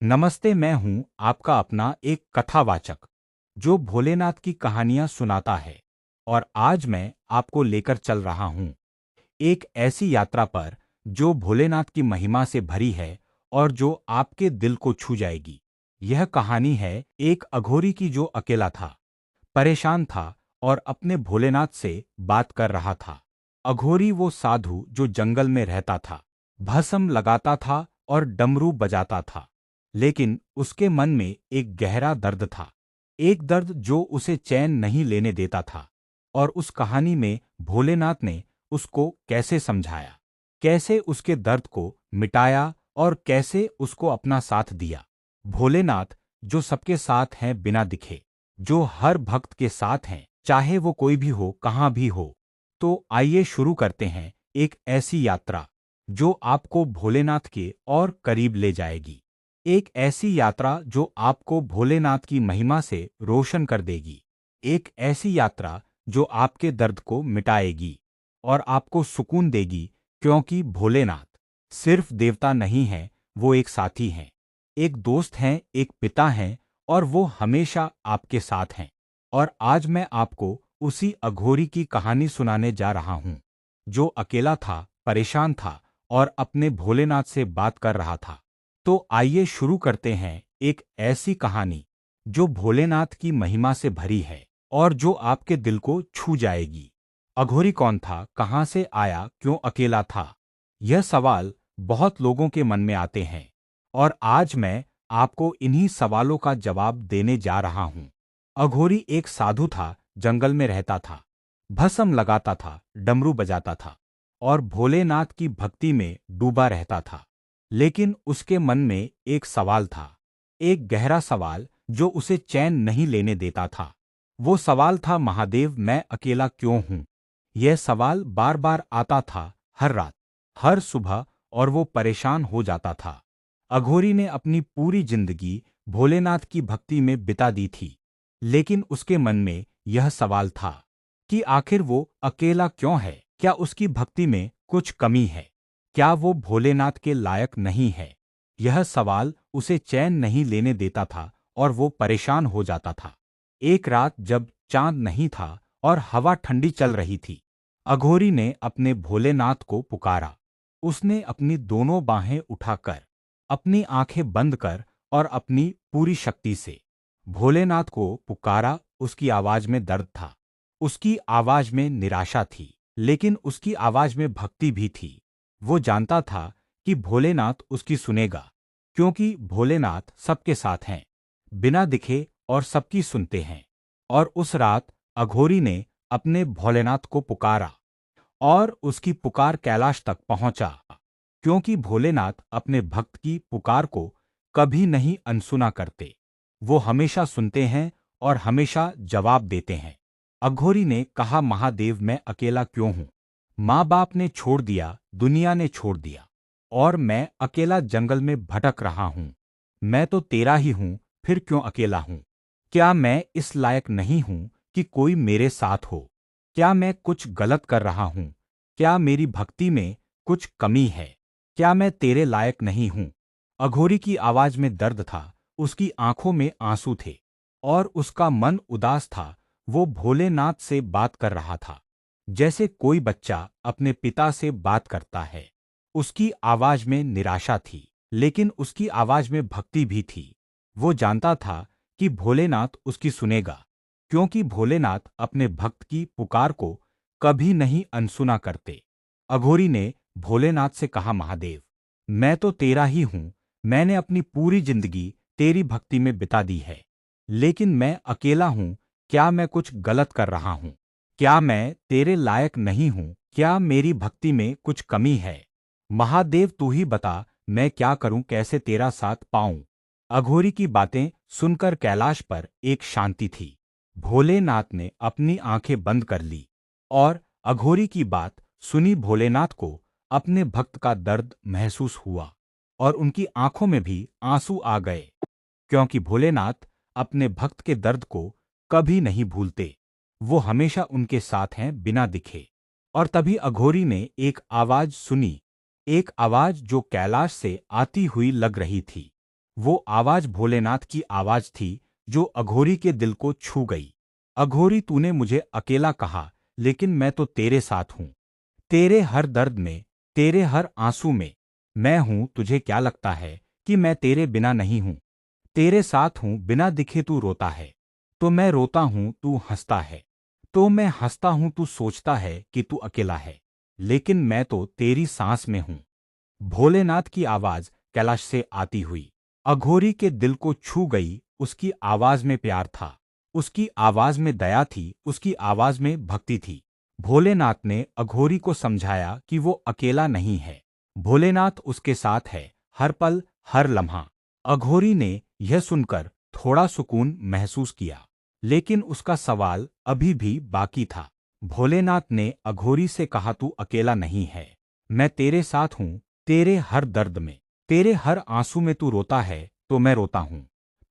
नमस्ते, मैं हूँ आपका अपना एक कथावाचक जो भोलेनाथ की कहानियाँ सुनाता है। और आज मैं आपको लेकर चल रहा हूँ एक ऐसी यात्रा पर जो भोलेनाथ की महिमा से भरी है और जो आपके दिल को छू जाएगी। यह कहानी है एक अघोरी की जो अकेला था, परेशान था और अपने भोलेनाथ से बात कर रहा था। अघोरी वो साधु जो जंगल में रहता था, भस्म लगाता था और डमरू बजाता था। लेकिन उसके मन में एक गहरा दर्द था, एक दर्द जो उसे चैन नहीं लेने देता था। और उस कहानी में भोलेनाथ ने उसको कैसे समझाया, कैसे उसके दर्द को मिटाया और कैसे उसको अपना साथ दिया। भोलेनाथ जो सबके साथ हैं बिना दिखे, जो हर भक्त के साथ हैं, चाहे वो कोई भी हो, कहाँ भी हो। तो आइए शुरू करते हैं एक ऐसी यात्रा जो आपको भोलेनाथ के और करीब ले जाएगी। एक ऐसी यात्रा जो आपको भोलेनाथ की महिमा से रोशन कर देगी। एक ऐसी यात्रा जो आपके दर्द को मिटाएगी और आपको सुकून देगी, क्योंकि भोलेनाथ सिर्फ देवता नहीं है, वो एक साथी हैं, एक दोस्त हैं, एक पिता हैं और वो हमेशा आपके साथ हैं। और आज मैं आपको उसी अघोरी की कहानी सुनाने जा रहा हूँ जो अकेला था, परेशान था और अपने भोलेनाथ से बात कर रहा था। तो आइए शुरू करते हैं एक ऐसी कहानी जो भोलेनाथ की महिमा से भरी है और जो आपके दिल को छू जाएगी। अघोरी कौन था, कहाँ से आया, क्यों अकेला था? यह सवाल बहुत लोगों के मन में आते हैं और आज मैं आपको इन्हीं सवालों का जवाब देने जा रहा हूँ। अघोरी एक साधु था, जंगल में रहता था, भस्म लगाता था, डमरू बजाता था और भोलेनाथ की भक्ति में डूबा रहता था। लेकिन उसके मन में एक सवाल था, एक गहरा सवाल जो उसे चैन नहीं लेने देता था। वो सवाल था, महादेव, मैं अकेला क्यों हूं? यह सवाल बार बार आता था, हर रात, हर सुबह, और वो परेशान हो जाता था। अघोरी ने अपनी पूरी जिंदगी भोलेनाथ की भक्ति में बिता दी थी, लेकिन उसके मन में यह सवाल था कि आखिर वो अकेला क्यों है? क्या उसकी भक्ति में कुछ कमी है? क्या वो भोलेनाथ के लायक नहीं है? यह सवाल उसे चैन नहीं लेने देता था और वो परेशान हो जाता था। एक रात जब चांद नहीं था और हवा ठंडी चल रही थी, अघोरी ने अपने भोलेनाथ को पुकारा। उसने अपनी दोनों बाहें उठाकर, अपनी आंखें बंद कर और अपनी पूरी शक्ति से भोलेनाथ को पुकारा। उसकी आवाज में दर्द था, उसकी आवाज में निराशा थी, लेकिन उसकी आवाज में भक्ति भी थी। वो जानता था कि भोलेनाथ उसकी सुनेगा, क्योंकि भोलेनाथ सबके साथ हैं, बिना दिखे और सबकी सुनते हैं। और उस रात अघोरी ने अपने भोलेनाथ को पुकारा और उसकी पुकार कैलाश तक पहुंचा, क्योंकि भोलेनाथ अपने भक्त की पुकार को कभी नहीं अनसुना करते। वो हमेशा सुनते हैं और हमेशा जवाब देते हैं। अघोरी ने कहा, महादेव, मैं अकेला क्यों हूं? माँ बाप ने छोड़ दिया, दुनिया ने छोड़ दिया और मैं अकेला जंगल में भटक रहा हूं। मैं तो तेरा ही हूं, फिर क्यों अकेला हूं? क्या मैं इस लायक नहीं हूं कि कोई मेरे साथ हो? क्या मैं कुछ गलत कर रहा हूं? क्या मेरी भक्ति में कुछ कमी है? क्या मैं तेरे लायक नहीं हूं? अघोरी की आवाज में दर्द था, उसकी आंखों में आंसू थे और उसका मन उदास था। वो भोलेनाथ से बात कर रहा था, जैसे कोई बच्चा अपने पिता से बात करता है। उसकी आवाज में निराशा थी, लेकिन उसकी आवाज में भक्ति भी थी। वो जानता था कि भोलेनाथ उसकी सुनेगा, क्योंकि भोलेनाथ अपने भक्त की पुकार को कभी नहीं अनसुना करते। अघोरी ने भोलेनाथ से कहा, महादेव, मैं तो तेरा ही हूं, मैंने अपनी पूरी जिंदगी तेरी भक्ति में बिता दी है, लेकिन मैं अकेला हूं। क्या मैं कुछ गलत कर रहा हूं? क्या मैं तेरे लायक नहीं हूं? क्या मेरी भक्ति में कुछ कमी है? महादेव, तू ही बता, मैं क्या करूं, कैसे तेरा साथ पाऊं? अघोरी की बातें सुनकर कैलाश पर एक शांति थी। भोलेनाथ ने अपनी आंखें बंद कर ली और अघोरी की बात सुनी। भोलेनाथ को अपने भक्त का दर्द महसूस हुआ और उनकी आंखों में भी आंसू आ गए, क्योंकि भोलेनाथ अपने भक्त के दर्द को कभी नहीं भूलते। वो हमेशा उनके साथ हैं, बिना दिखे। और तभी अघोरी ने एक आवाज सुनी, एक आवाज जो कैलाश से आती हुई लग रही थी। वो आवाज भोलेनाथ की आवाज थी जो अघोरी के दिल को छू गई। अघोरी, तूने मुझे अकेला कहा, लेकिन मैं तो तेरे साथ हूं। तेरे हर दर्द में, तेरे हर आंसू में मैं हूं। तुझे क्या लगता है कि मैं तेरे बिना नहीं हूं? तेरे साथ हूं, बिना दिखे तू रोता है, तो मैं रोता हूं, तू हंसता है। तो मैं हंसता हूं, तू सोचता है कि तू अकेला है, लेकिन मैं तो तेरी सांस में हूं। भोलेनाथ की आवाज कैलाश से आती हुई अघोरी के दिल को छू गई। उसकी आवाज में प्यार था, उसकी आवाज में दया थी, उसकी आवाज में भक्ति थी। भोलेनाथ ने अघोरी को समझाया कि वो अकेला नहीं है। भोलेनाथ उसके साथ है, हर पल, हर लम्हा। अघोरी ने यह सुनकर थोड़ा सुकून महसूस किया, लेकिन उसका सवाल अभी भी बाकी था। भोलेनाथ ने अघोरी से कहा, तू अकेला नहीं है, मैं तेरे साथ हूं। तेरे हर दर्द में, तेरे हर आंसू में तू रोता है तो मैं रोता हूं।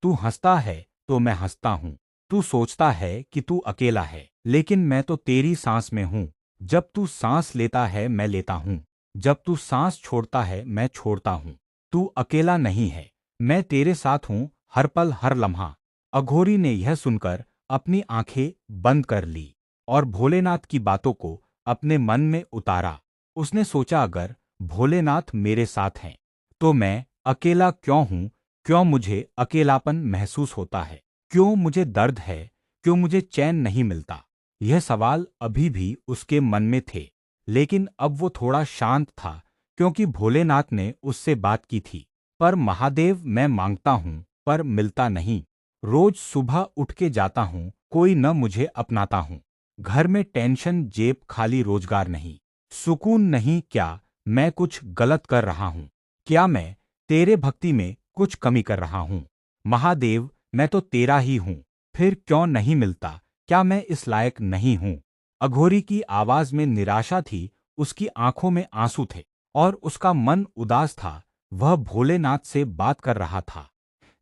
तू हंसता है तो मैं हंसता हूं। तू सोचता है कि तू अकेला है, लेकिन मैं तो तेरी सांस में हूं। जब तू सांस लेता है मैं लेता हूं, जब तू सांस छोड़ता है मैं छोड़ता हूं। तू अकेला नहीं है, मैं तेरे साथ हूं, हर पल, हर लम्हा। अघोरी ने यह सुनकर अपनी आंखें बंद कर ली और भोलेनाथ की बातों को अपने मन में उतारा। उसने सोचा, अगर भोलेनाथ मेरे साथ हैं, तो मैं अकेला क्यों हूं? क्यों मुझे अकेलापन महसूस होता है? क्यों मुझे दर्द है? क्यों मुझे चैन नहीं मिलता? यह सवाल अभी भी उसके मन में थे, लेकिन अब वो थोड़ा शांत था, क्योंकि भोलेनाथ ने उससे बात की थी। पर महादेव, मैं मांगता हूं, पर मिलता नहीं। रोज सुबह उठ के जाता हूं, कोई न मुझे अपनाता हूं। घर में टेंशन, जेब खाली, रोजगार नहीं, सुकून नहीं। क्या मैं कुछ गलत कर रहा हूं? क्या मैं तेरे भक्ति में कुछ कमी कर रहा हूं? महादेव, मैं तो तेरा ही हूं, फिर क्यों नहीं मिलता? क्या मैं इस लायक नहीं हूं? अघोरी की आवाज में निराशा थी, उसकी आंखों में आंसू थे, और उसका मन उदास था। वह भोलेनाथ से बात कर रहा था,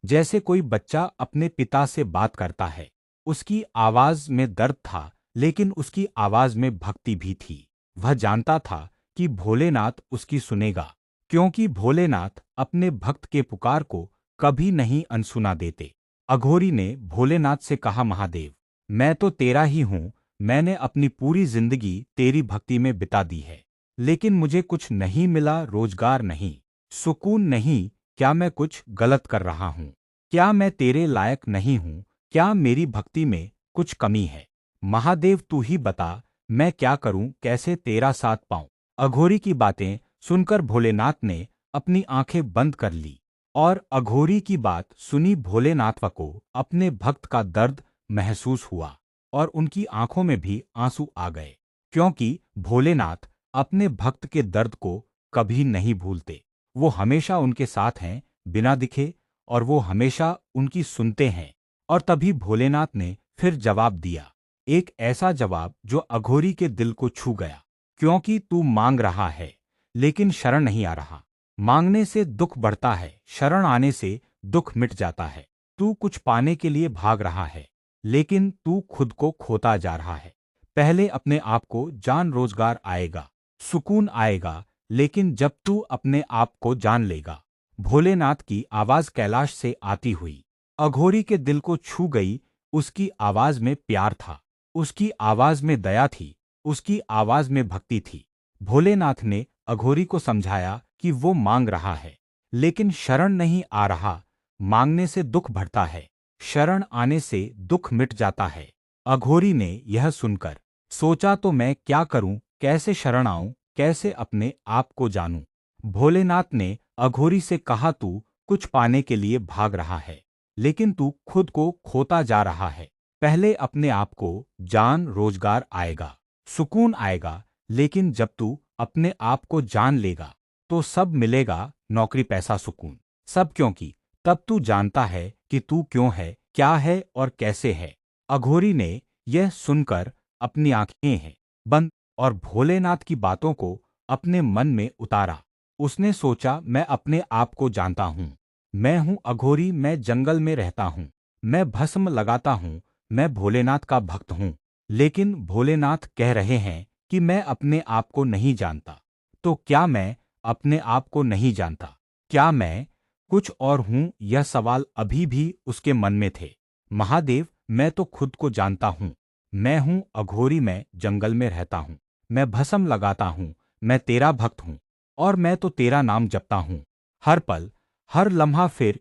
जैसे कोई बच्चा अपने पिता से बात करता है। उसकी आवाज में दर्द था, लेकिन उसकी आवाज में भक्ति भी थी। वह जानता था कि भोलेनाथ उसकी सुनेगा, क्योंकि भोलेनाथ अपने भक्त के पुकार को कभी नहीं अनसुना देते। अघोरी ने भोलेनाथ से कहा, महादेव, मैं तो तेरा ही हूं। मैंने अपनी पूरी जिंदगी तेरी भक्ति में बिता दी है, लेकिन मुझे कुछ नहीं मिला, रोजगार नहीं, सुकून नहीं। क्या मैं कुछ गलत कर रहा हूं? क्या मैं तेरे लायक नहीं हूं? क्या मेरी भक्ति में कुछ कमी है? महादेव, तू ही बता, मैं क्या करूं, कैसे तेरा साथ पाऊं? अघोरी की बातें सुनकर भोलेनाथ ने अपनी आंखें बंद कर ली, और अघोरी की बात सुनी भोलेनाथ को अपने भक्त का दर्द महसूस हुआ, और उनकी आंखों में भी आंसू आ गए, क्योंकि भोलेनाथ अपने भक्त के दर्द को कभी नहीं भूलते। वो हमेशा उनके साथ हैं, बिना दिखे, और वो हमेशा उनकी सुनते हैं। और तभी भोलेनाथ ने फिर जवाब दिया, एक ऐसा जवाब जो अघोरी के दिल को छू गया। क्योंकि तू मांग रहा है, लेकिन शरण नहीं आ रहा। मांगने से दुख बढ़ता है, शरण आने से दुख मिट जाता है। तू कुछ पाने के लिए भाग रहा है, लेकिन तू खुद को खोता जा रहा है। पहले अपने आप को जान, रोजगार आएगा, सुकून आएगा, लेकिन जब तू अपने आप को जान लेगा। भोलेनाथ की आवाज कैलाश से आती हुई अघोरी के दिल को छू गई। उसकी आवाज में प्यार था, उसकी आवाज में दया थी, उसकी आवाज में भक्ति थी। भोलेनाथ ने अघोरी को समझाया कि वो मांग रहा है, लेकिन शरण नहीं आ रहा। मांगने से दुख बढ़ता है, शरण आने से दुख मिट जाता है। अघोरी ने यह सुनकर सोचा, तो मैं क्या करूं, कैसे शरण आऊं, कैसे अपने आप को जानूं? भोलेनाथ ने अघोरी से कहा, तू कुछ पाने के लिए भाग रहा है, लेकिन तू खुद को खोता जा रहा है। पहले अपने आप को जान, रोजगार आएगा, सुकून आएगा, लेकिन जब तू अपने आप को जान लेगा तो सब मिलेगा, नौकरी, पैसा, सुकून, सब। क्योंकि तब तू जानता है कि तू क्यों है, क्या है और कैसे है। अघोरी ने यह सुनकर अपनी आंखें हैं बंद और भोलेनाथ की बातों को अपने मन में उतारा। उसने सोचा, मैं अपने आप को जानता हूँ। मैं हूँ अघोरी, मैं जंगल में रहता हूँ, मैं भस्म लगाता हूँ, मैं भोलेनाथ का भक्त हूँ। लेकिन भोलेनाथ कह रहे हैं कि मैं अपने आप को नहीं जानता। तो क्या मैं अपने आप को नहीं जानता? क्या मैं कुछ और हूं, यह सवाल अभी भी उसके मन में थे। महादेव, मैं तो खुद को जानता हूं। मैं हूं अघोरी, मैं जंगल में रहता हूं। मैं भस्म लगाता हूं। मैं तेरा भक्त हूं। और मैं तो तेरा नाम जपता हूं हर पल, हर लम्हा। फिर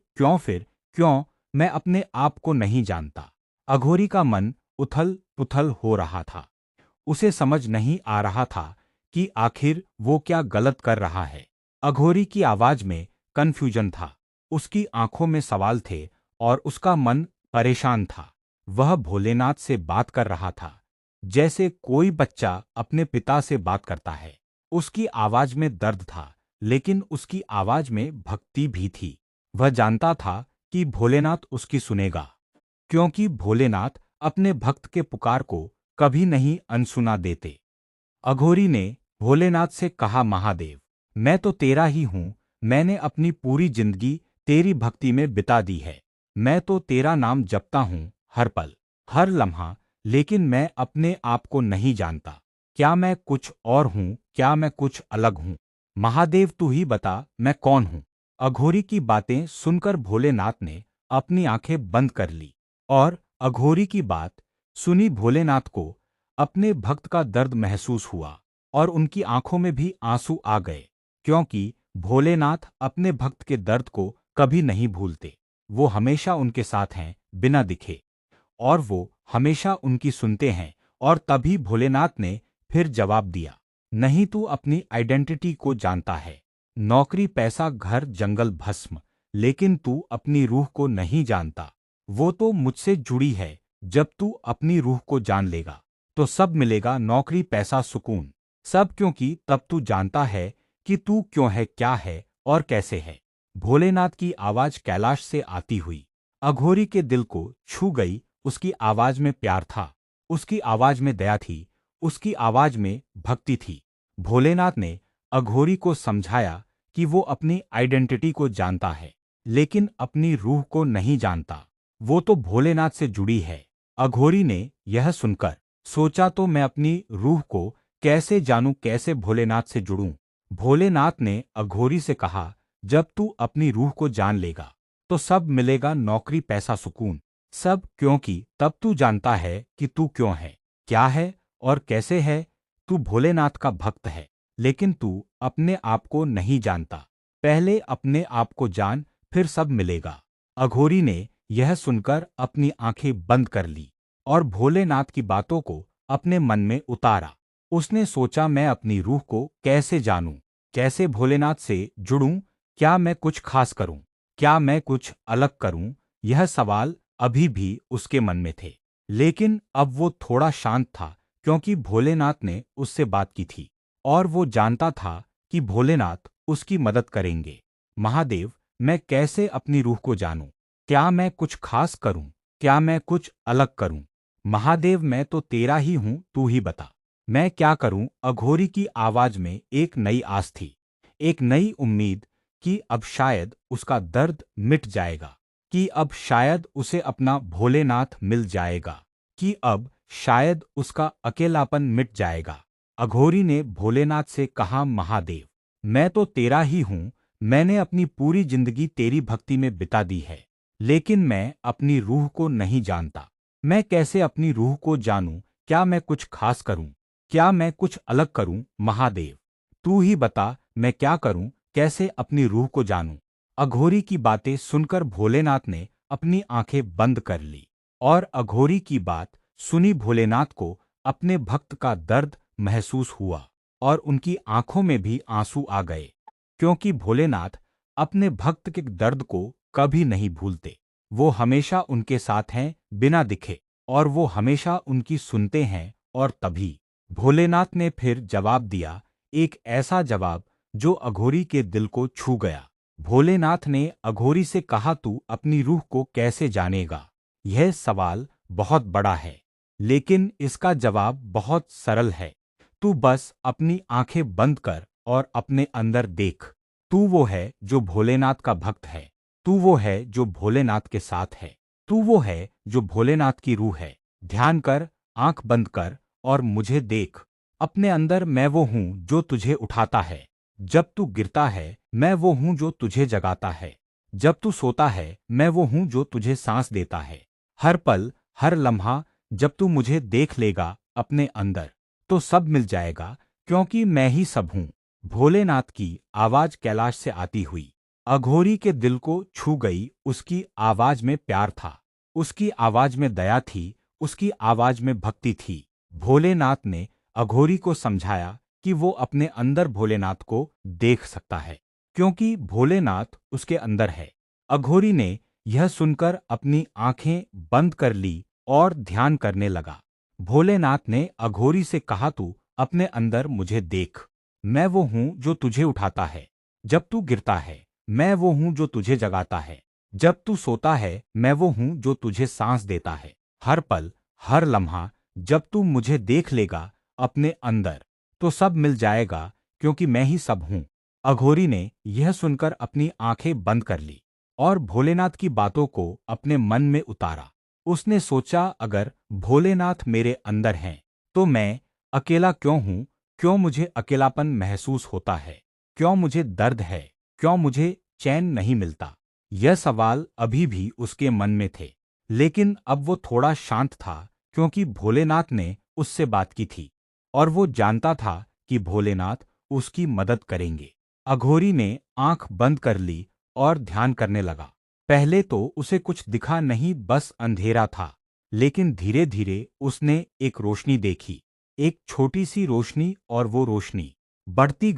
क्यों मैं अपने आप को नहीं जानता? अघोरी का मन उथल पुथल हो रहा था। उसे समझ नहीं आ रहा था कि आखिर वो क्या गलत कर रहा है। अघोरी की आवाज में कन्फ्यूजन था, उसकी आंखों में सवाल थे, और उसका मन परेशान था। वह भोलेनाथ से बात कर रहा था, जैसे कोई बच्चा अपने पिता से बात करता है। उसकी आवाज में दर्द था, लेकिन उसकी आवाज में भक्ति भी थी। वह जानता था कि भोलेनाथ उसकी सुनेगा, क्योंकि भोलेनाथ अपने भक्त के पुकार को कभी नहीं अनसुना देते। अघोरी ने भोलेनाथ से कहा, महादेव, मैं तो तेरा ही हूं। मैंने अपनी पूरी जिंदगी तेरी भक्ति में बिता दी है। मैं तो तेरा नाम जपता हूं हर पल, हर लम्हा। लेकिन मैं अपने आप को नहीं जानता। क्या मैं कुछ और हूं? क्या मैं कुछ अलग हूं? महादेव, तू ही बता, मैं कौन हूं? अघोरी की बातें सुनकर भोलेनाथ ने अपनी आंखें बंद कर ली। और अघोरी की बात सुनी भोलेनाथ को अपने भक्त का दर्द महसूस हुआ, और उनकी आंखों में भी आंसू आ गए, क्योंकि भोलेनाथ अपने भक्त के दर्द को कभी नहीं भूलते। वो हमेशा उनके साथ हैं, बिना दिखे, और वो हमेशा उनकी सुनते हैं। और तभी भोलेनाथ ने फिर जवाब दिया, नहीं, तू अपनी आइडेंटिटी को जानता है। नौकरी, पैसा, घर, जंगल, भस्म। लेकिन तू अपनी रूह को नहीं जानता। वो तो मुझसे जुड़ी है। जब तू अपनी रूह को जान लेगा तो सब मिलेगा, नौकरी, पैसा, सुकून, सब। क्योंकि तब तू जानता है कि तू क्यों है, क्या है और कैसे है। भोलेनाथ की आवाज कैलाश से आती हुई अघोरी के दिल को छू गई। उसकी आवाज में प्यार था, उसकी आवाज में दया थी, उसकी आवाज में भक्ति थी। भोलेनाथ ने अघोरी को समझाया कि वो अपनी आइडेंटिटी को जानता है, लेकिन अपनी रूह को नहीं जानता। वो तो भोलेनाथ से जुड़ी है। अघोरी ने यह सुनकर सोचा, तो मैं अपनी रूह को कैसे जानूं, कैसे भोलेनाथ से जुड़ूं? भोलेनाथ ने अघोरी से कहा, जब तू अपनी रूह को जान लेगा तो सब मिलेगा, नौकरी, पैसा, सुकून, सब। क्योंकि तब तू जानता है कि तू क्यों है, क्या है और कैसे है। तू भोलेनाथ का भक्त है, लेकिन तू अपने आप को नहीं जानता। पहले अपने आप को जान, फिर सब मिलेगा। अघोरी ने यह सुनकर अपनी आंखें बंद कर ली और भोलेनाथ की बातों को अपने मन में उतारा। उसने सोचा, मैं अपनी रूह को कैसे जानूं, कैसे भोलेनाथ से जुड़ूं? क्या मैं कुछ खास करूं? क्या मैं कुछ अलग करूं? यह सवाल अभी भी उसके मन में थे, लेकिन अब वो थोड़ा शांत था, क्योंकि भोलेनाथ ने उससे बात की थी और वो जानता था कि भोलेनाथ उसकी मदद करेंगे। महादेव, मैं कैसे अपनी रूह को जानूं? क्या मैं कुछ खास करूं? क्या मैं कुछ अलग करूं? महादेव, मैं तो तेरा ही हूं, तू ही बता, मैं क्या करूं? अघोरी की आवाज में एक नई आस थी, एक नई उम्मीद कि अब शायद उसका दर्द मिट जाएगा, कि अब शायद उसे अपना भोलेनाथ मिल जाएगा, कि अब शायद उसका अकेलापन मिट जाएगा। अघोरी ने भोलेनाथ से कहा, महादेव, मैं तो तेरा ही हूं। मैंने अपनी पूरी जिंदगी तेरी भक्ति में बिता दी है, लेकिन मैं अपनी रूह को नहीं जानता। मैं कैसे अपनी रूह को जानूं? क्या मैं कुछ खास करूं? क्या मैं कुछ अलग करूं? महादेव, तू ही बता, मैं क्या करूं? कैसे अपनी रूह को जानूं? अघोरी की बातें सुनकर भोलेनाथ ने अपनी आंखें बंद कर ली, और अघोरी की बात सुनी भोलेनाथ को अपने भक्त का दर्द महसूस हुआ, और उनकी आंखों में भी आंसू आ गए, क्योंकि भोलेनाथ अपने भक्त के दर्द को कभी नहीं भूलते। वो हमेशा उनके साथ हैं, बिना दिखे, और वो हमेशा उनकी सुनते हैं। और तभी भोलेनाथ ने फिर जवाब दिया, एक ऐसा जवाब जो अघोरी के दिल को छू गया। भोलेनाथ ने अघोरी से कहा, तू अपनी रूह को कैसे जानेगा? यह सवाल बहुत बड़ा है, लेकिन इसका जवाब बहुत सरल है। तू बस अपनी आंखें बंद कर और अपने अंदर देख। तू वो है जो भोलेनाथ का भक्त है। तू वो है जो भोलेनाथ के साथ है। तू वो है जो भोलेनाथ की रूह है। ध्यान कर, आंख बंद कर और मुझे देख। अपने अंदर मैं वो हूं जो तुझे उठाता है। जब तू गिरता है, मैं वो हूं जो तुझे जगाता है। जब तू सोता है मैं वो हूं जो तुझे सांस देता है। हर पल हर लम्हा जब तू मुझे देख लेगा अपने अंदर तो सब मिल जाएगा, क्योंकि मैं ही सब हूं। भोलेनाथ की आवाज कैलाश से आती हुई अघोरी के दिल को छू गई। उसकी आवाज में प्यार था, उसकी आवाज में दया थी, उसकी आवाज में भक्ति थी। भोलेनाथ ने अघोरी को समझाया कि वो अपने अंदर भोलेनाथ को देख सकता है, क्योंकि भोलेनाथ उसके अंदर है। अघोरी ने यह सुनकर अपनी आंखें बंद कर ली और ध्यान करने लगा। भोलेनाथ ने अघोरी से कहा, तू अपने अंदर मुझे देख। मैं वो हूं जो तुझे उठाता है जब तू गिरता है। मैं वो हूं जो तुझे जगाता है जब तू सोता है। मैं वो हूं जो तुझे सांस देता है। हर पल हर लम्हा जब तू मुझे देख लेगा अपने अंदर तो सब मिल जाएगा, क्योंकि मैं ही सब हूं। अघोरी ने यह सुनकर अपनी आंखें बंद कर ली और भोलेनाथ की बातों को अपने मन में उतारा। उसने सोचा, अगर भोलेनाथ मेरे अंदर हैं तो मैं अकेला क्यों हूं? क्यों मुझे अकेलापन महसूस होता है? क्यों मुझे दर्द है? क्यों मुझे चैन नहीं मिलता? यह सवाल अभी भी उसके मन में थे, लेकिन अब वो थोड़ा शांत था, क्योंकि भोलेनाथ ने उससे बात की थी और वो जानता था कि भोलेनाथ उसकी मदद करेंगे। अघोरी ने आंख बंद कर ली और ध्यान करने लगा। पहले तो उसे कुछ दिखा नहीं, बस अंधेरा था। लेकिन धीरे धीरे उसने एक रोशनी देखी, एक छोटी सी रोशनी, और वो रोशनी बढ़ती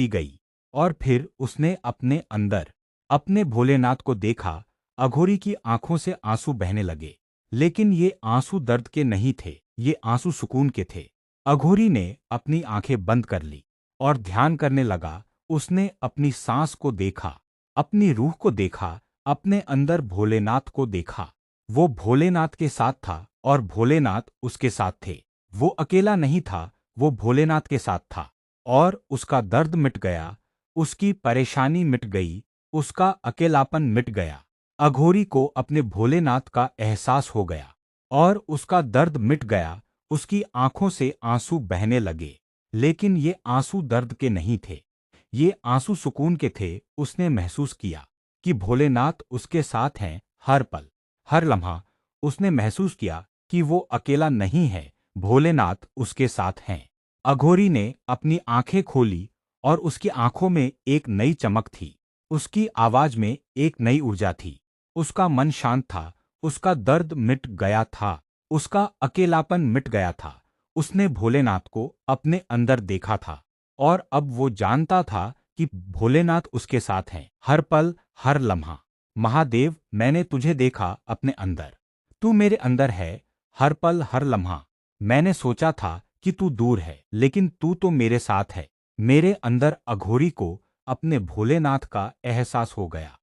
गई और फिर उसने अपने अंदर अपने भोलेनाथ को देखा। अघोरी की आंखों से आंसू बहने लगे, लेकिन ये आंसू दर्द के नहीं थे, ये आंसू सुकून के थे। अघोरी ने अपनी आंखें बंद कर ली और ध्यान करने लगा। उसने अपनी सांस को देखा, अपनी रूह को देखा, अपने अंदर भोलेनाथ को देखा। वो भोलेनाथ के साथ था और भोलेनाथ उसके साथ थे। वो अकेला नहीं था, वो भोलेनाथ के साथ था। और उसका दर्द मिट गया, उसकी परेशानी मिट गई, उसका अकेलापन मिट गया। अघोरी को अपने भोलेनाथ का एहसास हो गया और उसका दर्द मिट गया। उसकी आंखों से आंसू बहने लगे, लेकिन ये आंसू दर्द के नहीं थे, ये आंसू सुकून के थे। उसने महसूस किया कि भोलेनाथ उसके साथ हैं हर पल, हर लम्हा। उसने महसूस किया कि वो अकेला नहीं है, भोलेनाथ उसके साथ हैं। अघोरी ने अपनी आंखें खोली और उसकी आंखों में एक नई चमक थी, उसकी आवाज में एक नई ऊर्जा थी। उसका मन शांत था, उसका दर्द मिट गया था, उसका अकेलापन मिट गया था। उसने भोलेनाथ को अपने अंदर देखा था और अब वो जानता था कि भोलेनाथ उसके साथ हैं हर पल, हर लम्हा। महादेव, मैंने तुझे देखा अपने अंदर, तू मेरे अंदर है हर पल, हर लम्हा। मैंने सोचा था कि तू दूर है, लेकिन तू तो मेरे साथ है। मेरे अंदर अघोरी को अपने भोलेनाथ का एहसास हो गया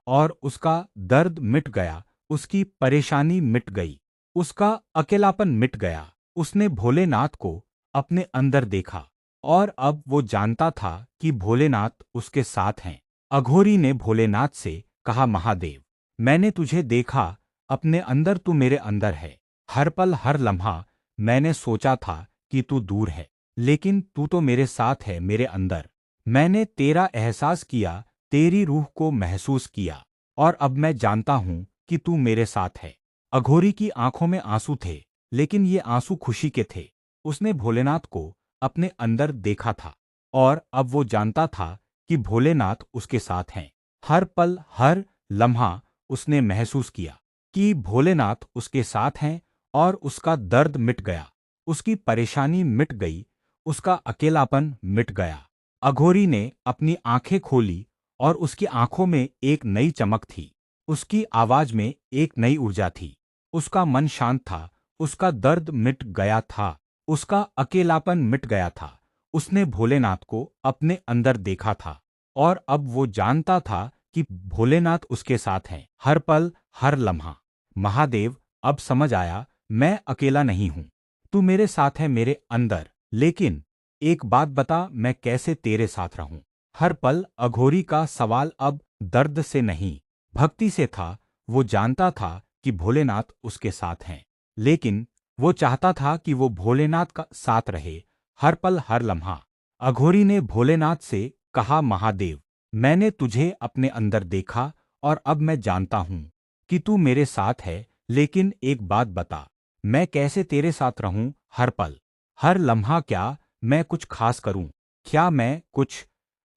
और उसका दर्द मिट गया, उसकी परेशानी मिट गई, उसका अकेलापन मिट गया। उसने भोलेनाथ को अपने अंदर देखा और अब वो जानता था कि भोलेनाथ उसके साथ हैं। अघोरी ने भोलेनाथ से कहा, महादेव, मैंने तुझे देखा अपने अंदर, तू मेरे अंदर है हर पल, हर लम्हा। मैंने सोचा था कि तू दूर है, लेकिन तू तो मेरे साथ है, मेरे अंदर। मैंने तेरा एहसास किया, तेरी रूह को महसूस किया, और अब मैं जानता हूं कि तू मेरे साथ है। अघोरी की आंखों में आंसू थे, लेकिन ये आंसू खुशी के थे। उसने भोलेनाथ को अपने अंदर देखा था और अब वो जानता था कि भोलेनाथ उसके साथ हैं। हर पल, हर लम्हा उसने महसूस किया कि भोलेनाथ उसके साथ हैं और उसका दर्द मिट गया, उसकी परेशानी मिट गई, उसका अकेलापन मिट गया। अघोरी ने अपनी आंखें खोली और उसकी आंखों में एक नई चमक थी, उसकी आवाज में एक नई ऊर्जा थी। उसका मन शांत था, उसका दर्द मिट गया था, उसका अकेलापन मिट गया था। उसने भोलेनाथ को अपने अंदर देखा था और अब वो जानता था कि भोलेनाथ उसके साथ हैं हर पल, हर लम्हा। महादेव, अब समझ आया, मैं अकेला नहीं हूं, तू मेरे साथ है मेरे अंदर। लेकिन एक बात बता, मैं कैसे तेरे साथ रहूं हर पल? अघोरी का सवाल अब दर्द से नहीं, भक्ति से था। वो जानता था कि भोलेनाथ उसके साथ हैं, लेकिन वो चाहता था कि वो भोलेनाथ का साथ रहे हर पल, हर लम्हा। अघोरी ने भोलेनाथ से कहा, महादेव, मैंने तुझे अपने अंदर देखा और अब मैं जानता हूँ कि तू मेरे साथ है, लेकिन एक बात बता, मैं कैसे तेरे साथ रहूं हर पल, हर लम्हा? क्या मैं कुछ खास करूं? क्या मैं कुछ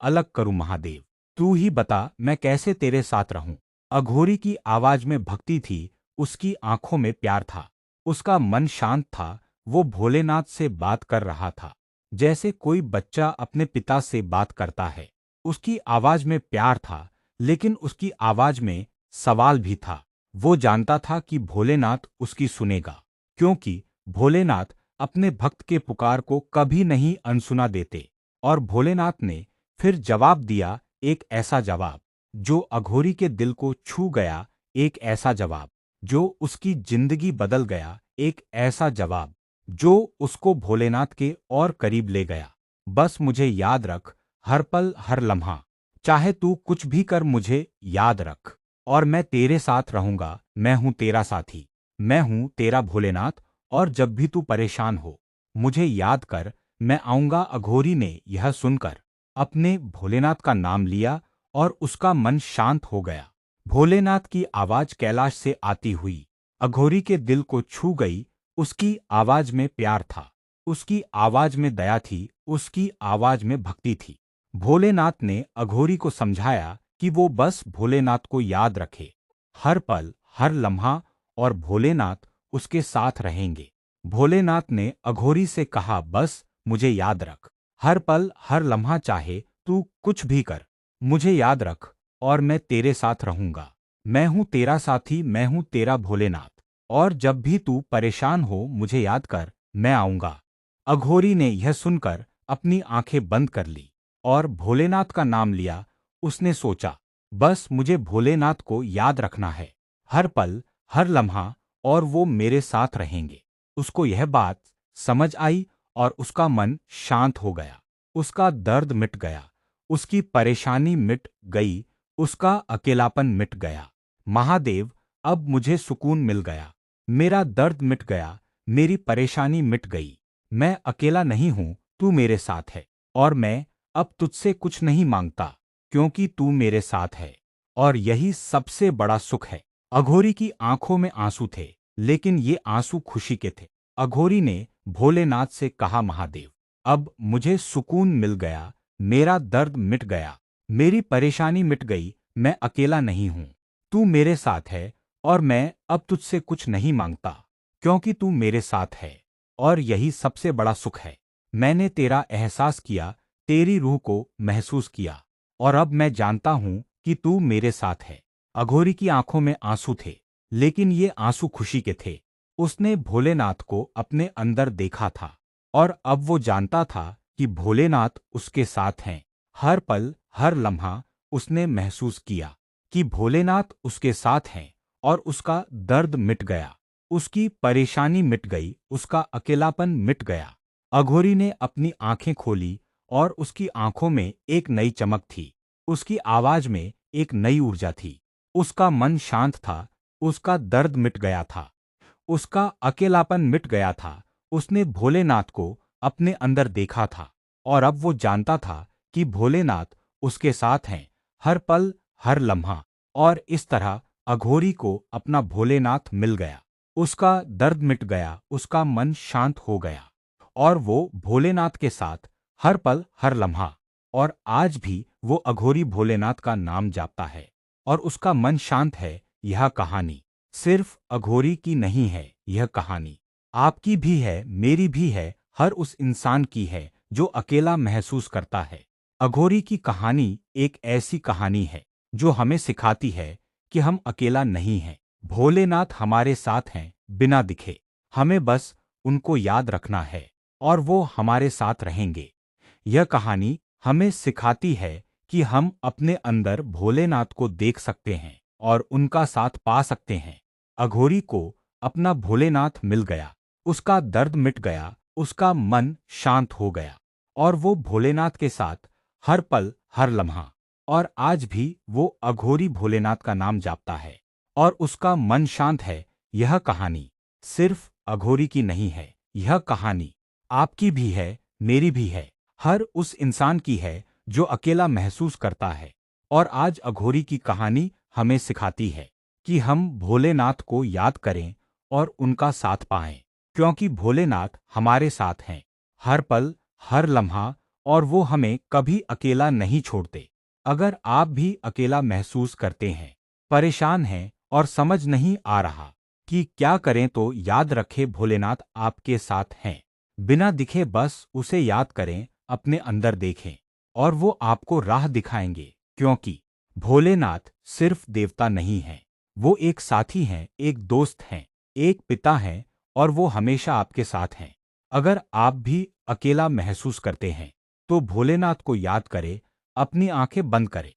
अलग करूं महादेव? तू ही बता, मैं कैसे तेरे साथ रहूं? अघोरी की आवाज में भक्ति थी, उसकी आंखों में प्यार था, उसका मन शांत था। वो भोलेनाथ से बात कर रहा था, जैसे कोई बच्चा अपने पिता से बात करता है। उसकी आवाज में प्यार था, लेकिन उसकी आवाज में सवाल भी था। वो जानता था कि भोलेनाथ उसकी सुनेगा, क्योंकि भोलेनाथ अपने भक्त के पुकार को कभी नहीं अनसुना देते। और भोलेनाथ ने फिर जवाब दिया, एक ऐसा जवाब जो अघोरी के दिल को छू गया, एक ऐसा जवाब जो उसकी जिंदगी बदल गया, एक ऐसा जवाब जो उसको भोलेनाथ के और करीब ले गया। बस मुझे याद रख, हर पल हर लम्हा, चाहे तू कुछ भी कर, मुझे याद रख और मैं तेरे साथ रहूंगा। मैं हूं तेरा साथी, मैं हूं तेरा भोलेनाथ। और जब भी तू परेशान हो, मुझे याद कर, मैं आऊंगा। अघोरी ने यह सुनकर अपने भोलेनाथ का नाम लिया और उसका मन शांत हो गया। भोलेनाथ की आवाज कैलाश से आती हुई अघोरी के दिल को छू गई। उसकी आवाज में प्यार था, उसकी आवाज में दया थी, उसकी आवाज में भक्ति थी। भोलेनाथ ने अघोरी को समझाया कि वो बस भोलेनाथ को याद रखे, हर पल हर लम्हा, और भोलेनाथ उसके साथ रहेंगे। भोलेनाथ ने अघोरी से कहा, बस मुझे याद रख, हर पल हर लम्हा, चाहे तू कुछ भी कर, मुझे याद रख और मैं तेरे साथ रहूंगा। मैं हूं तेरा साथी, मैं हूं तेरा भोलेनाथ। और जब भी तू परेशान हो, मुझे याद कर, मैं आऊंगा। अघोरी ने यह सुनकर अपनी आंखें बंद कर ली और भोलेनाथ का नाम लिया। उसने सोचा, बस मुझे भोलेनाथ को याद रखना है, हर पल हर लम्हा, और वो मेरे साथ रहेंगे। उसको यह बात समझ आई और उसका मन शांत हो गया, उसका दर्द मिट गया, उसकी परेशानी मिट गई, उसका अकेलापन मिट गया। महादेव, अब मुझे सुकून मिल गया, मेरा दर्द मिट गया, मेरी परेशानी मिट गई। मैं अकेला नहीं हूं, तू मेरे साथ है, और मैं अब तुझसे कुछ नहीं मांगता, क्योंकि तू मेरे साथ है। और यही सबसे बड़ा सुख है। अघोरी की आंखों में आंसू थे, लेकिन ये आंसू खुशी के थे। अघोरी ने भोलेनाथ से कहा, महादेव, अब मुझे सुकून मिल गया, मेरा दर्द मिट गया, मेरी परेशानी मिट गई, मैं अकेला नहीं हूं, तू मेरे साथ है, और मैं अब तुझसे कुछ नहीं मांगता, क्योंकि तू मेरे साथ है। और यही सबसे बड़ा सुख है। मैंने तेरा एहसास किया, तेरी रूह को महसूस किया, और अब मैं जानता हूं कि तू मेरे साथ है। अघोरी की आंखों में आंसू थे, लेकिन ये आंसू खुशी के थे। उसने भोलेनाथ को अपने अंदर देखा था, और अब वो जानता था कि भोलेनाथ उसके साथ हैं। हर पल हर लम्हा उसने महसूस किया कि भोलेनाथ उसके साथ हैं, और उसका दर्द मिट गया, उसकी परेशानी मिट गई, उसका अकेलापन मिट गया। अघोरी ने अपनी आंखें खोली और उसकी आंखों में एक नई चमक थी, उसकी आवाज में एक नई ऊर्जा थी। उसका मन शांत था, उसका दर्द मिट गया था, उसका अकेलापन मिट गया था। उसने भोलेनाथ को अपने अंदर देखा था, और अब वो जानता था कि भोलेनाथ उसके साथ हैं, हर पल हर लम्हा। और इस तरह अघोरी को अपना भोलेनाथ मिल गया, उसका दर्द मिट गया, उसका मन शांत हो गया, और वो भोलेनाथ के साथ हर पल हर लम्हा। और आज भी वो अघोरी भोलेनाथ का नाम जापता है, और उसका मन शांत है। यह कहानी सिर्फ अघोरी की नहीं है, यह कहानी आपकी भी है, मेरी भी है, हर उस इंसान की है जो अकेला महसूस करता है। अघोरी की कहानी एक ऐसी कहानी है जो हमें सिखाती है कि हम अकेला नहीं हैं। भोलेनाथ हमारे साथ हैं, बिना दिखे। हमें बस उनको याद रखना है, और वो हमारे साथ रहेंगे। यह कहानी हमें सिखाती है कि हम अपने अंदर भोलेनाथ को देख सकते हैं और उनका साथ पा सकते हैं। अघोरी को अपना भोलेनाथ मिल गया, उसका दर्द मिट गया, उसका मन शांत हो गया, और वो भोलेनाथ के साथ हर पल हर लम्हा। और आज भी वो अघोरी भोलेनाथ का नाम जापता है, और उसका मन शांत है। यह कहानी सिर्फ अघोरी की नहीं है, यह कहानी आपकी भी है, मेरी भी है, हर उस इंसान की है जो अकेला महसूस करता है। और आज अघोरी की कहानी हमें सिखाती है कि हम भोलेनाथ को याद करें और उनका साथ पाएं, क्योंकि भोलेनाथ हमारे साथ हैं, हर पल, हर लम्हा, और वो हमें कभी अकेला नहीं छोड़ते। अगर आप भी अकेला महसूस करते हैं, परेशान हैं और समझ नहीं आ रहा कि क्या करें, तो याद रखें भोलेनाथ आपके साथ हैं। बिना दिखे बस उसे याद करें, अपने अंदर देखें और वो आपको राह दिखाएंगे, क्योंकि भोलेनाथ सिर्फ देवता नहीं हैं, वो एक साथी हैं, एक दोस्त हैं, एक पिता हैं, और वो हमेशा आपके साथ हैं। अगर आप भी अकेला महसूस करते हैं, तो भोलेनाथ को याद करें, अपनी आंखें बंद करें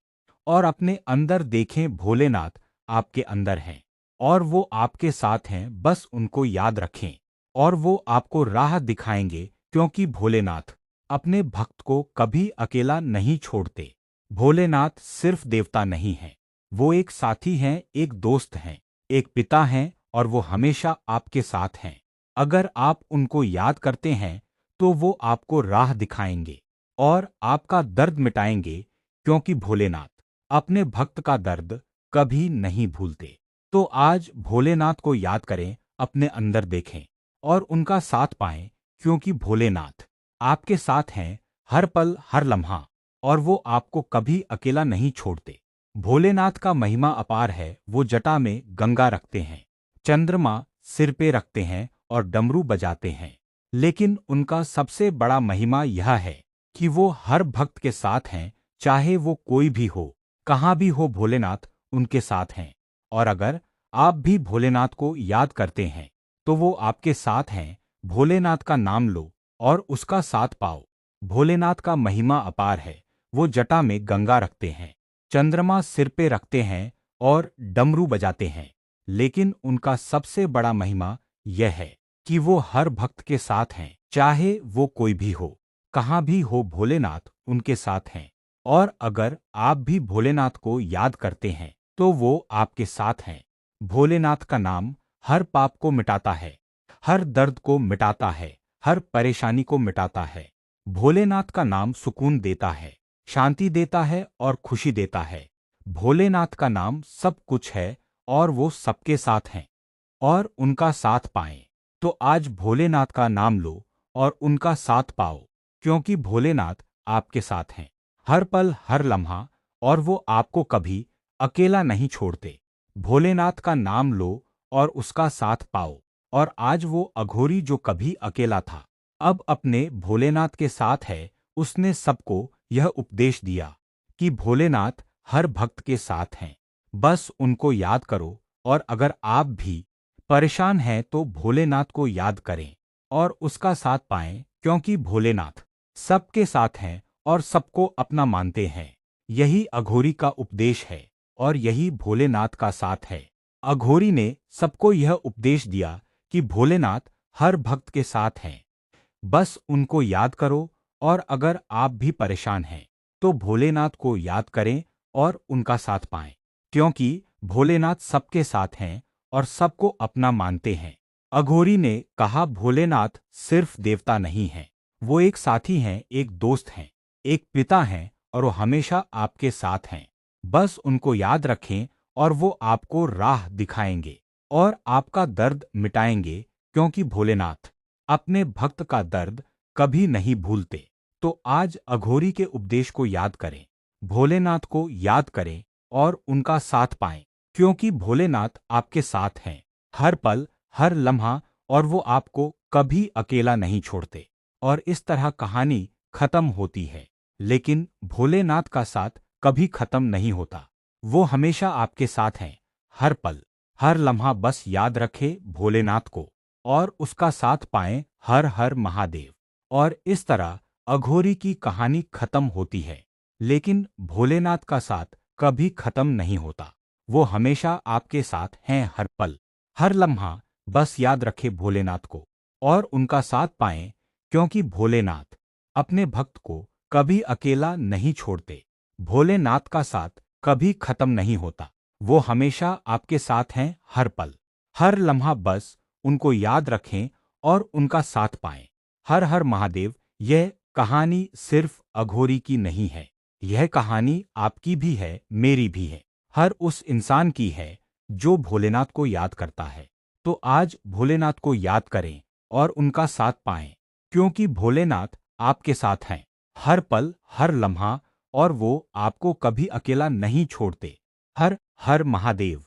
और अपने अंदर देखें। भोलेनाथ आपके अंदर हैं और वो आपके साथ हैं, बस उनको याद रखें और वो आपको राह दिखाएंगे, क्योंकि भोलेनाथ अपने भक्त को कभी अकेला नहीं छोड़ते। भोलेनाथ सिर्फ देवता नहीं हैं, वो एक साथी हैं, एक दोस्त हैं, एक पिता हैं, और वो हमेशा आपके साथ हैं। अगर आप उनको याद करते हैं, तो वो आपको राह दिखाएंगे और आपका दर्द मिटाएंगे, क्योंकि भोलेनाथ अपने भक्त का दर्द कभी नहीं भूलते। तो आज भोलेनाथ को याद करें, अपने अंदर देखें और उनका साथ पाएं, क्योंकि भोलेनाथ आपके साथ हैं, हर पल, हर लम्हा, और वो आपको कभी अकेला नहीं छोड़ते। भोलेनाथ का महिमा अपार है। वो जटा में गंगा रखते हैं, चंद्रमा सिर पे रखते हैं और डमरू बजाते हैं। लेकिन उनका सबसे बड़ा महिमा यह है कि वो हर भक्त के साथ हैं, चाहे वो कोई भी हो, कहाँ भी हो, भोलेनाथ उनके साथ हैं। और अगर आप भी भोलेनाथ को याद करते हैं, तो वो आपके साथ हैं। भोलेनाथ का नाम लो और उसका साथ पाओ। भोलेनाथ का महिमा अपार है। वो जटा में गंगा रखते हैं, चंद्रमा सिर पे रखते हैं और डमरू बजाते हैं। लेकिन उनका सबसे बड़ा महिमा यह है कि वो हर भक्त के साथ हैं, चाहे वो कोई भी हो, कहाँ भी हो, भोलेनाथ उनके साथ हैं। और अगर आप भी भोलेनाथ को याद करते हैं, तो वो आपके साथ हैं। भोलेनाथ का नाम हर पाप को मिटाता है, हर दर्द को मिटाता है, हर परेशानी को मिटाता है। भोलेनाथ का नाम सुकून देता है, शांति देता है और खुशी देता है। भोलेनाथ का नाम सब कुछ है और वो सबके साथ हैं और उनका साथ पाएं। तो आज भोलेनाथ का नाम लो और उनका साथ पाओ, क्योंकि भोलेनाथ आपके साथ हैं, हर पल, हर लम्हा, और वो आपको कभी अकेला नहीं छोड़ते। भोलेनाथ का नाम लो और उसका साथ पाओ। और आज वो अघोरी जो कभी अकेला था, अब अपने भोलेनाथ के साथ है। उसने सबको यह उपदेश दिया कि भोलेनाथ हर भक्त के साथ हैं, बस उनको याद करो। और अगर आप भी परेशान हैं, तो भोलेनाथ को याद करें और उसका साथ पाएं, क्योंकि भोलेनाथ सबके साथ हैं और सबको अपना मानते हैं। यही अघोरी का उपदेश है और यही भोलेनाथ का साथ है। अघोरी ने सबको यह उपदेश दिया कि भोलेनाथ हर भक्त के साथ हैं, बस उनको याद करो। और अगर आप भी परेशान हैं, तो भोलेनाथ को याद करें और उनका साथ पाएं, क्योंकि भोलेनाथ सबके साथ हैं और सबको अपना मानते हैं। अघोरी ने कहा, भोलेनाथ सिर्फ देवता नहीं हैं, वो एक साथी हैं, एक दोस्त हैं, एक पिता हैं, और वो हमेशा आपके साथ हैं। बस उनको याद रखें और वो आपको राह दिखाएंगे और आपका दर्द मिटाएंगे, क्योंकि भोलेनाथ अपने भक्त का दर्द कभी नहीं भूलते। तो आज अघोरी के उपदेश को याद करें, भोलेनाथ को याद करें और उनका साथ पाएं, क्योंकि भोलेनाथ आपके साथ हैं, हर पल, हर लम्हा, और वो आपको कभी अकेला नहीं छोड़ते। और इस तरह कहानी खत्म होती है, लेकिन भोलेनाथ का साथ कभी खत्म नहीं होता। वो हमेशा आपके साथ हैं, हर पल, हर लम्हा। बस याद रखें भोलेनाथ को और उसका साथ पाएं। हर हर महादेव। और इस तरह अघोरी की कहानी खत्म होती है, लेकिन भोलेनाथ का साथ कभी खत्म नहीं होता। वो हमेशा आपके साथ हैं, हर पल, हर लम्हा। बस याद रखें भोलेनाथ को और उनका साथ पाएं, क्योंकि भोलेनाथ अपने भक्त को कभी अकेला नहीं छोड़ते। भोलेनाथ का साथ कभी खत्म नहीं होता। वो हमेशा आपके साथ हैं, हर पल, हर लम्हा। बस उनको याद रखें और उनका साथ पाएं। हर हर महादेव। यह कहानी सिर्फ अघोरी की नहीं है, यह कहानी आपकी भी है, मेरी भी है। हर उस इंसान की है जो भोलेनाथ को याद करता है। तो आज भोलेनाथ को याद करें और उनका साथ पाएं, क्योंकि भोलेनाथ आपके साथ हैं, हर पल, हर लम्हा, और वो आपको कभी अकेला नहीं छोड़ते। हर हर महादेव।